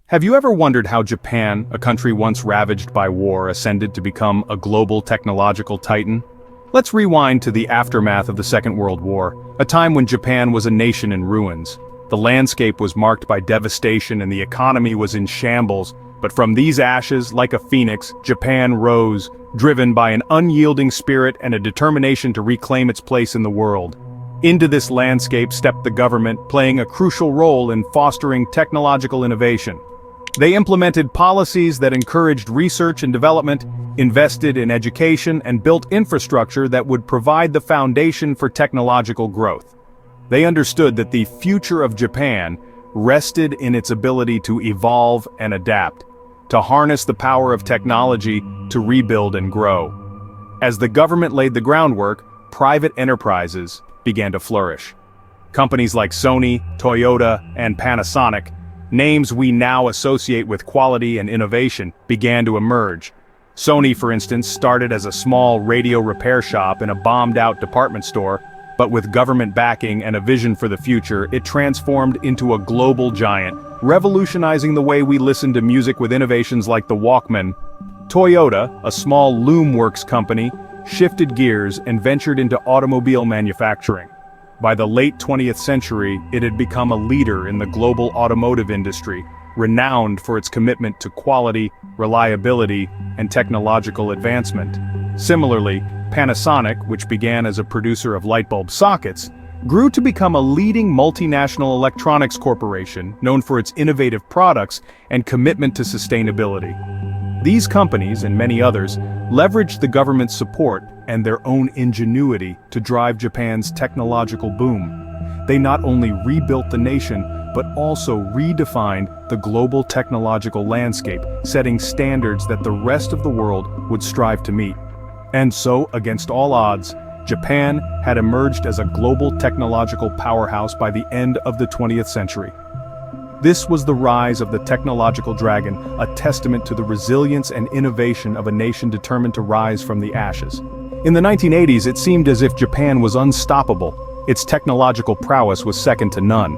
Have you ever wondered how Japan, a country once ravaged by war, ascended to become a global technological titan? Let's rewind to the aftermath of the Second World War, a time when Japan was a nation in ruins. The landscape was marked by devastation and the economy was in shambles, but from these ashes, like a phoenix, Japan rose, driven by an unyielding spirit and a determination to reclaim its place in the world. Into this landscape stepped the government, playing a crucial role in fostering technological innovation. They implemented policies that encouraged research and development, invested in education, and built infrastructure that would provide the foundation for technological growth. They understood that the future of Japan rested in its ability to evolve and adapt, to harness the power of technology to rebuild and grow. As the government laid the groundwork, private enterprises began to flourish. Companies like Sony, Toyota, and Panasonic, names we now associate with quality and innovation, began to emerge. Sony, for instance, started as a small radio repair shop in a bombed-out department store, but with government backing and a vision for the future, it transformed into a global giant, revolutionizing the way we listen to music with innovations like the Walkman. Toyota, a small loom works company, shifted gears and ventured into automobile manufacturing. By the late 20th century, it had become a leader in the global automotive industry, renowned for its commitment to quality, reliability, and technological advancement. Similarly, Panasonic, which began as a producer of light bulb sockets, grew to become a leading multinational electronics corporation known for its innovative products and commitment to sustainability. These companies, and many others, leveraged the government's support and their own ingenuity to drive Japan's technological boom. They not only rebuilt the nation, but also redefined the global technological landscape, setting standards that the rest of the world would strive to meet. And so, against all odds, Japan had emerged as a global technological powerhouse by the end of the 20th century. This was the rise of the technological dragon, a testament to the resilience and innovation of a nation determined to rise from the ashes. In the 1980s, it seemed as if Japan was unstoppable. Its technological prowess was second to none.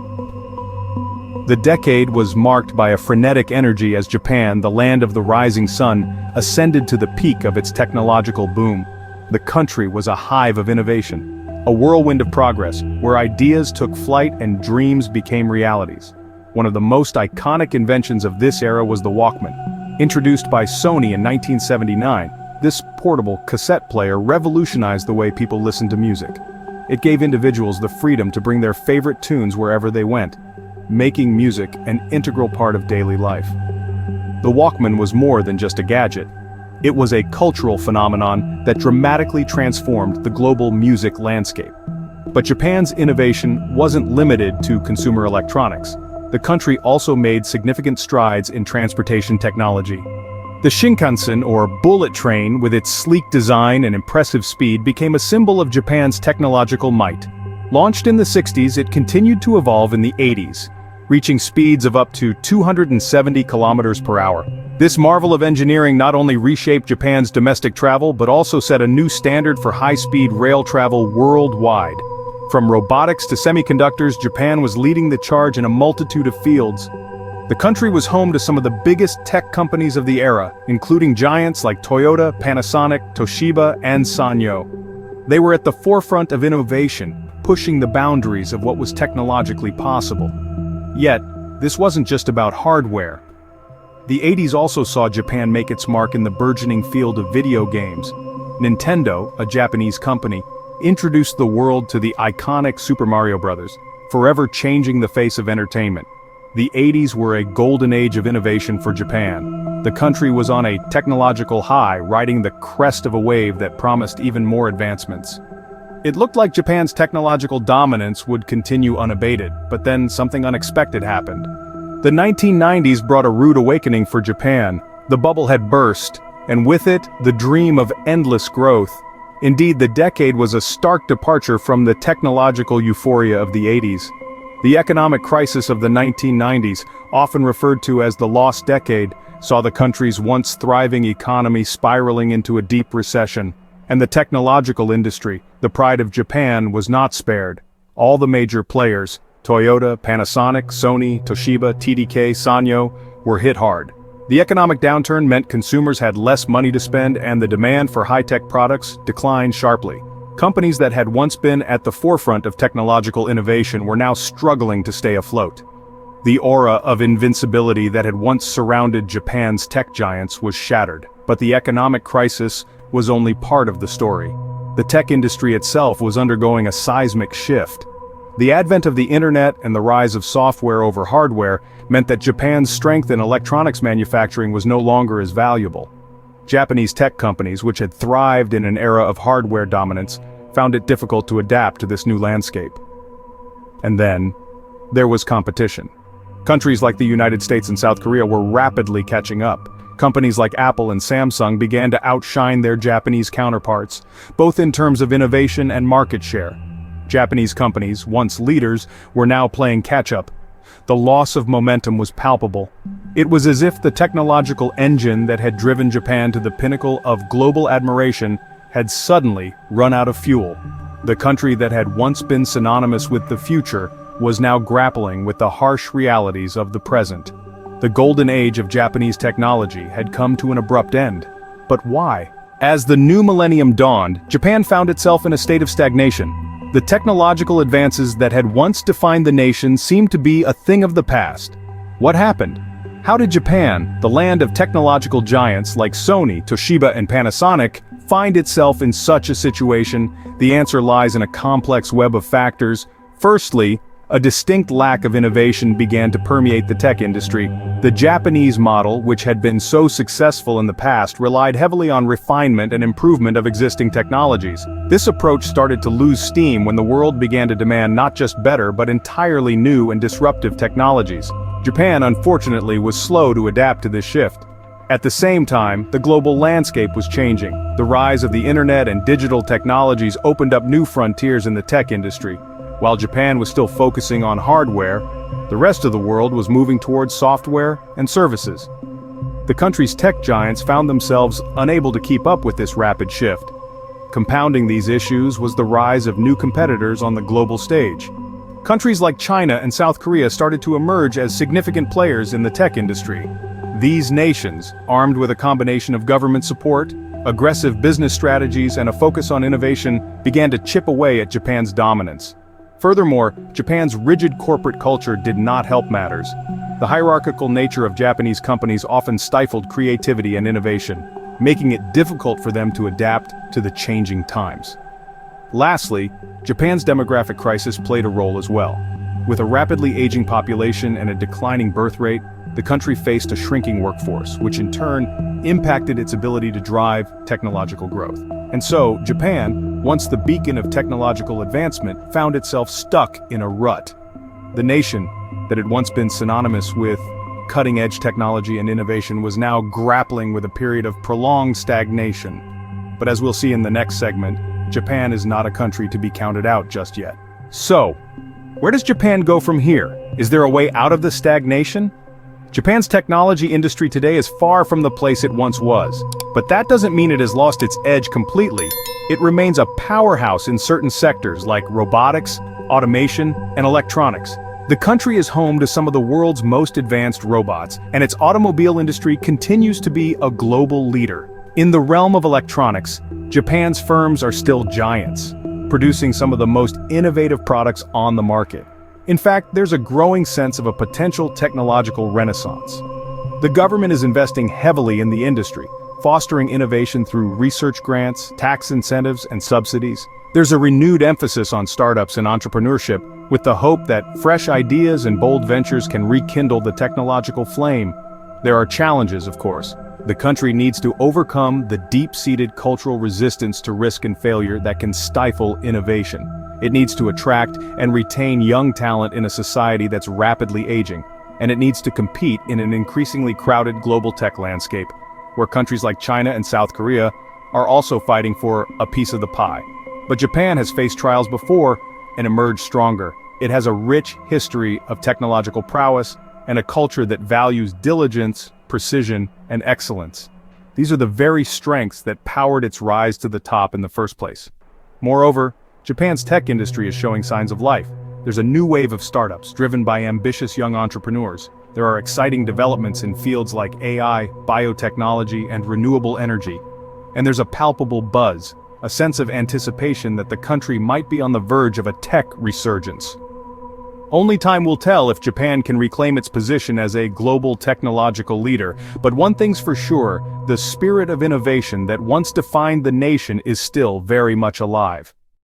The decade was marked by a frenetic energy as Japan, the land of the rising sun, ascended to the peak of its technological boom. The country was a hive of innovation, a whirlwind of progress, where ideas took flight and dreams became realities. One of the most iconic inventions of this era was the Walkman. Introduced by Sony in 1979, this portable cassette player revolutionized the way people listened to music. It gave individuals the freedom to bring their favorite tunes wherever they went, making music an integral part of daily life. The Walkman was more than just a gadget. It was a cultural phenomenon that dramatically transformed the global music landscape. But Japan's innovation wasn't limited to consumer electronics. The country also made significant strides in transportation technology. The Shinkansen, or bullet train, with its sleek design and impressive speed, became a symbol of Japan's technological might. Launched in the 60s, it continued to evolve in the 80s, reaching speeds of up to 270 kilometers per hour. This marvel of engineering not only reshaped Japan's domestic travel, but also set a new standard for high-speed rail travel worldwide. From robotics to semiconductors, Japan was leading the charge in a multitude of fields. The country was home to some of the biggest tech companies of the era, including giants like Toyota, Panasonic, Toshiba, and Sanyo. They were at the forefront of innovation, pushing the boundaries of what was technologically possible. Yet, this wasn't just about hardware. The 80s also saw Japan make its mark in the burgeoning field of video games. Nintendo, a Japanese company, introduced the world to the iconic Super Mario Bros., forever changing the face of entertainment. The 80s were a golden age of innovation for Japan. The country was on a technological high, riding the crest of a wave that promised even more advancements. It looked like Japan's technological dominance would continue unabated, but then something unexpected happened. The 1990s brought a rude awakening for Japan. The bubble had burst, and with it, the dream of endless growth. Indeed, the decade was a stark departure from the technological euphoria of the 80s. The economic crisis of the 1990s, often referred to as the lost decade, saw the country's once thriving economy spiraling into a deep recession. And the technological industry, the pride of Japan, was not spared. All the major players, Toyota, Panasonic, Sony, Toshiba, TDK, Sanyo, were hit hard. The economic downturn meant consumers had less money to spend and the demand for high-tech products declined sharply. Companies that had once been at the forefront of technological innovation were now struggling to stay afloat. The aura of invincibility that had once surrounded Japan's tech giants was shattered, but the economic crisis was only part of the story. The tech industry itself was undergoing a seismic shift. The advent of the internet and the rise of software over hardware meant that Japan's strength in electronics manufacturing was no longer as valuable. Japanese tech companies, which had thrived in an era of hardware dominance, found it difficult to adapt to this new landscape. And then, there was competition. Countries like the United States and South Korea were rapidly catching up. Companies like Apple and Samsung began to outshine their Japanese counterparts, both in terms of innovation and market share. Japanese companies, once leaders, were now playing catch-up. The loss of momentum was palpable. It was as if the technological engine that had driven Japan to the pinnacle of global admiration had suddenly run out of fuel. The country that had once been synonymous with the future was now grappling with the harsh realities of the present. The golden age of Japanese technology had come to an abrupt end. But why? As the new millennium dawned, Japan found itself in a state of stagnation. The technological advances that had once defined the nation seemed to be a thing of the past. What happened? How did Japan, the land of technological giants like Sony, Toshiba, and Panasonic, find itself in such a situation? The answer lies in a complex web of factors. Firstly, a distinct lack of innovation began to permeate the tech industry. The Japanese model, which had been so successful in the past, relied heavily on refinement and improvement of existing technologies. This approach started to lose steam when the world began to demand not just better but entirely new and disruptive technologies. Japan, unfortunately, was slow to adapt to this shift. At the same time, the global landscape was changing. The rise of the internet and digital technologies opened up new frontiers in the tech industry. While Japan was still focusing on hardware, the rest of the world was moving towards software and services. The country's tech giants found themselves unable to keep up with this rapid shift. Compounding these issues was the rise of new competitors on the global stage. Countries like China and South Korea started to emerge as significant players in the tech industry. These nations, armed with a combination of government support, aggressive business strategies, and a focus on innovation, began to chip away at Japan's dominance. Furthermore, Japan's rigid corporate culture did not help matters. The hierarchical nature of Japanese companies often stifled creativity and innovation, making it difficult for them to adapt to the changing times. Lastly, Japan's demographic crisis played a role as well. With a rapidly aging population and a declining birth rate, the country faced a shrinking workforce, which in turn impacted its ability to drive technological growth. And so, Japan, once the beacon of technological advancement, found itself stuck in a rut. The nation that had once been synonymous with cutting-edge technology and innovation was now grappling with a period of prolonged stagnation. But as we'll see in the next segment, Japan is not a country to be counted out just yet. So, where does Japan go from here? Is there a way out of the stagnation? Japan's technology industry today is far from the place it once was, but that doesn't mean it has lost its edge completely. It remains a powerhouse in certain sectors like robotics, automation, and electronics. The country is home to some of the world's most advanced robots, and its automobile industry continues to be a global leader. In the realm of electronics, Japan's firms are still giants, producing some of the most innovative products on the market. In fact, there's a growing sense of a potential technological renaissance. The government is investing heavily in the industry, fostering innovation through research grants, tax incentives, and subsidies. There's a renewed emphasis on startups and entrepreneurship, with the hope that fresh ideas and bold ventures can rekindle the technological flame. There are challenges, of course. The country needs to overcome the deep-seated cultural resistance to risk and failure that can stifle innovation. It needs to attract and retain young talent in a society that's rapidly aging, and it needs to compete in an increasingly crowded global tech landscape, where countries like China and South Korea are also fighting for a piece of the pie. But Japan has faced trials before and emerged stronger. It has a rich history of technological prowess and a culture that values diligence, precision, and excellence. These are the very strengths that powered its rise to the top in the first place. Moreover, Japan's tech industry is showing signs of life. There's a new wave of startups driven by ambitious young entrepreneurs. There are exciting developments in fields like AI, biotechnology, and renewable energy. And there's a palpable buzz, a sense of anticipation that the country might be on the verge of a tech resurgence. Only time will tell if Japan can reclaim its position as a global technological leader, but one thing's for sure, the spirit of innovation that once defined the nation is still very much alive.